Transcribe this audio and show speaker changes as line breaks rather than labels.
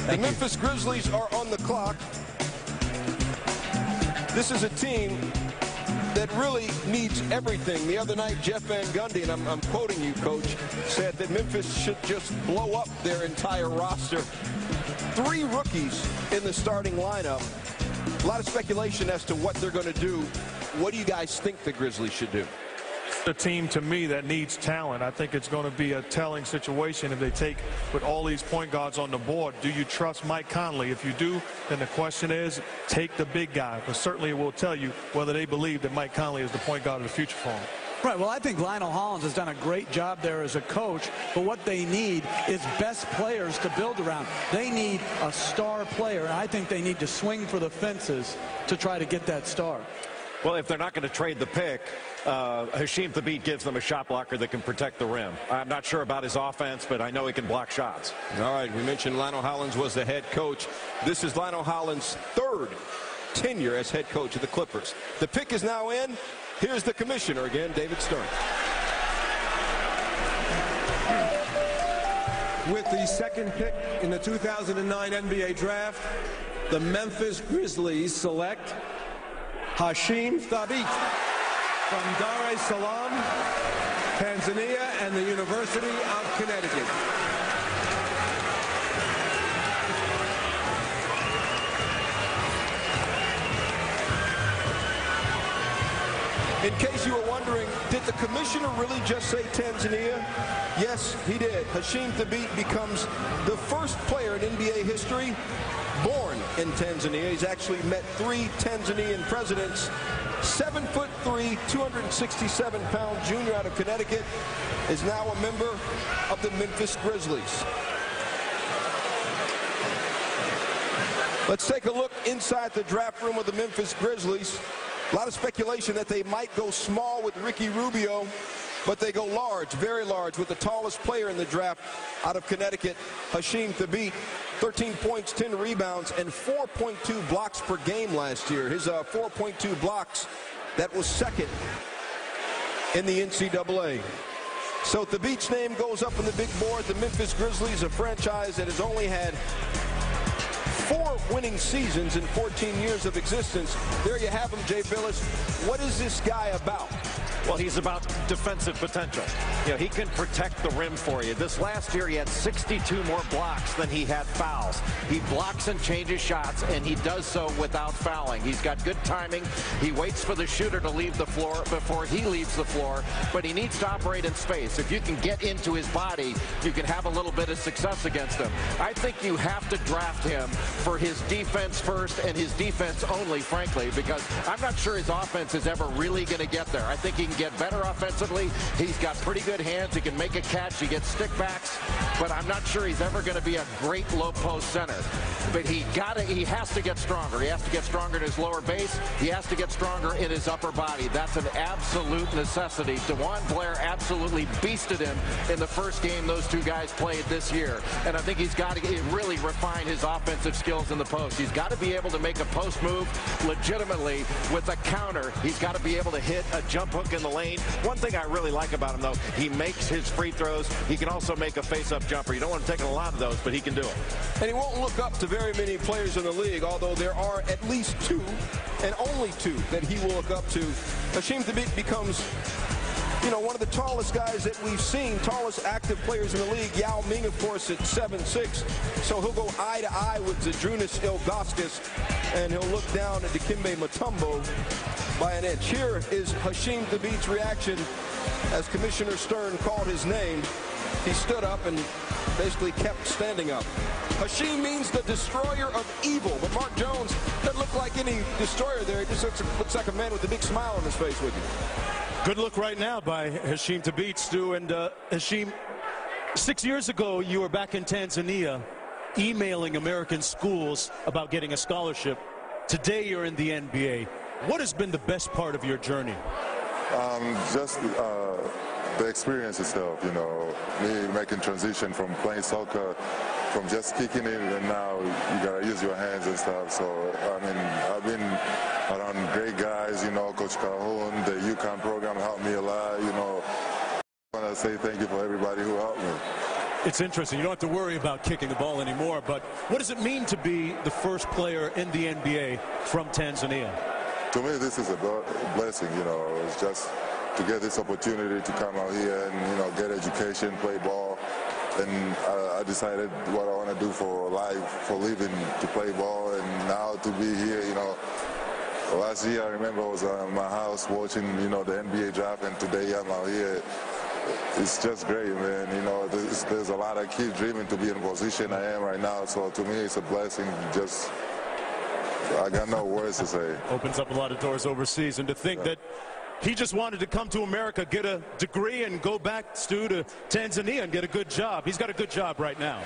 The Memphis Grizzlies are on the clock. This is a team that really needs everything. The other night, Jeff Van Gundy, and I'm quoting you, Coach, said that Memphis should just blow up their entire roster. 3 rookies in the starting lineup. A lot of speculation as to what they're going to do. What do you guys think the Grizzlies should do?
A team, to me, that needs talent. I think it's going to be a telling situation if they take with all these point guards on the board. Do you trust Mike Conley? If you do, then the question is, take the big guy. But certainly it will tell you whether they believe that Mike Conley is the point guard of the future for them.
Right, well, I think Lionel Hollins has done a great job there as a coach, but what they need is best players to build around. They need a star player, and I think they need to swing for the fences to try to get that star.
Well, if they're not going to trade the pick, Hasheem Thabeet gives them a shot blocker that can protect the rim. I'm not sure about his offense, but I know he can block shots.
All right, we mentioned Lionel Hollins was the head coach. This is Lionel Hollins' 3rd tenure as head coach of the Clippers. The pick is now in. Here's the commissioner again, David Stern.
With the 2nd pick in the 2009 NBA Draft, the Memphis Grizzlies select Hasheem Thabeet from Dar es Salaam, Tanzania, and the University of Connecticut.
In case you were wondering, did the commissioner really just say Tanzania? Yes, he did. Hasheem Thabeet becomes the first player in NBA history born in Tanzania. He's actually met 3 Tanzanian presidents. 7'3", 267-pound junior out of Connecticut is now a member of the Memphis Grizzlies. Let's take a look inside the draft room of the Memphis Grizzlies. A lot of speculation that they might go small with Ricky Rubio, but they go large, very large, with the tallest player in the draft out of Connecticut, Hasheem Thabeet. 13 points, 10 rebounds, and 4.2 blocks per game last year. His 4.2 blocks, that was 2nd in the NCAA. So Thabeet's name goes up on the big board. The Memphis Grizzlies, a franchise that has only had 4 winning seasons in 14 years of existence. There you have him, Jay Billis. What is this guy about?
Well, he's about defensive potential. You know, he can protect the rim for you. This last year, he had 62 more blocks than he had fouls. He blocks and changes shots, and he does so without fouling. He's got good timing. He waits for the shooter to leave the floor before he leaves the floor, but he needs to operate in space. If you can get into his body, you can have a little bit of success against him. I think you have to draft him for his defense first and his defense only, frankly, because I'm not sure his offense is ever really going to get there. I think he can get better offensively. He's got pretty good hands. He can make a catch. He gets stickbacks, but I'm not sure he's ever going to be a great low post center. But he has to get stronger. He has to get stronger in his lower base. He has to get stronger in his upper body. That's an absolute necessity. DeJuan Blair absolutely beasted him in the first game those 2 guys played this year. And I think he's got to really refine his offensive skills in the post. He's got to be able to make a post move legitimately with a counter. He's got to be able to hit a jump hook in the lane. One thing I really like about him, though, he makes his free throws. He can also make a face-up jumper. You don't want to take a lot of those, but he can do it.
And he won't look up to very many players in the league, although there are at least 2, and only 2, that he will look up to. Hasheem Thabeet becomes, you know, one of the tallest guys that we've seen, tallest active players in the league. Yao Ming, of course, at 7'6", so he'll go eye to eye with Zydrunas Ilgauskas, and he'll look down at Dikembe Mutombo by an inch. Here is Hasheem Thabeet's reaction as Commissioner Stern called his name. He stood up and basically kept standing up. Hasheem means the destroyer of evil, but Mark Jones doesn't look like any destroyer there. He just looks like a man with a big smile on his face with you.
Good look right now by Hasheem Thabeet, Stu. And Hasheem, 6 years ago, you were back in Tanzania emailing American schools about getting a scholarship. Today, you're in the NBA. What has been the best part of your journey?
Just the experience itself, you know, me making transition from playing soccer, from just kicking it, and now you gotta use your hands and stuff. So, I mean, I've been around great guys, you know, Coach Calhoun, the UConn program helped me a lot, you know. I want to say thank you for everybody who helped me.
It's interesting. You don't have to worry about kicking the ball anymore, but what does it mean to be the first player in the NBA from Tanzania?
To me, this is a blessing, you know. It's just to get this opportunity to come out here and, you know, get education, play ball. And I decided what I want to do for life, for living, to play ball. And now to be here, you know, last year I remember I was at my house watching, you know, the NBA draft, and today I'm out here. It's just great, man. You know, there's a lot of kids dreaming to be in the position I am right now. So to me, it's a blessing. Just, I got no words to say.
Opens up a lot of doors overseas. And to think that he just wanted to come to America, get a degree, and go back, Stu, to Tanzania and get a good job. He's got a good job right now.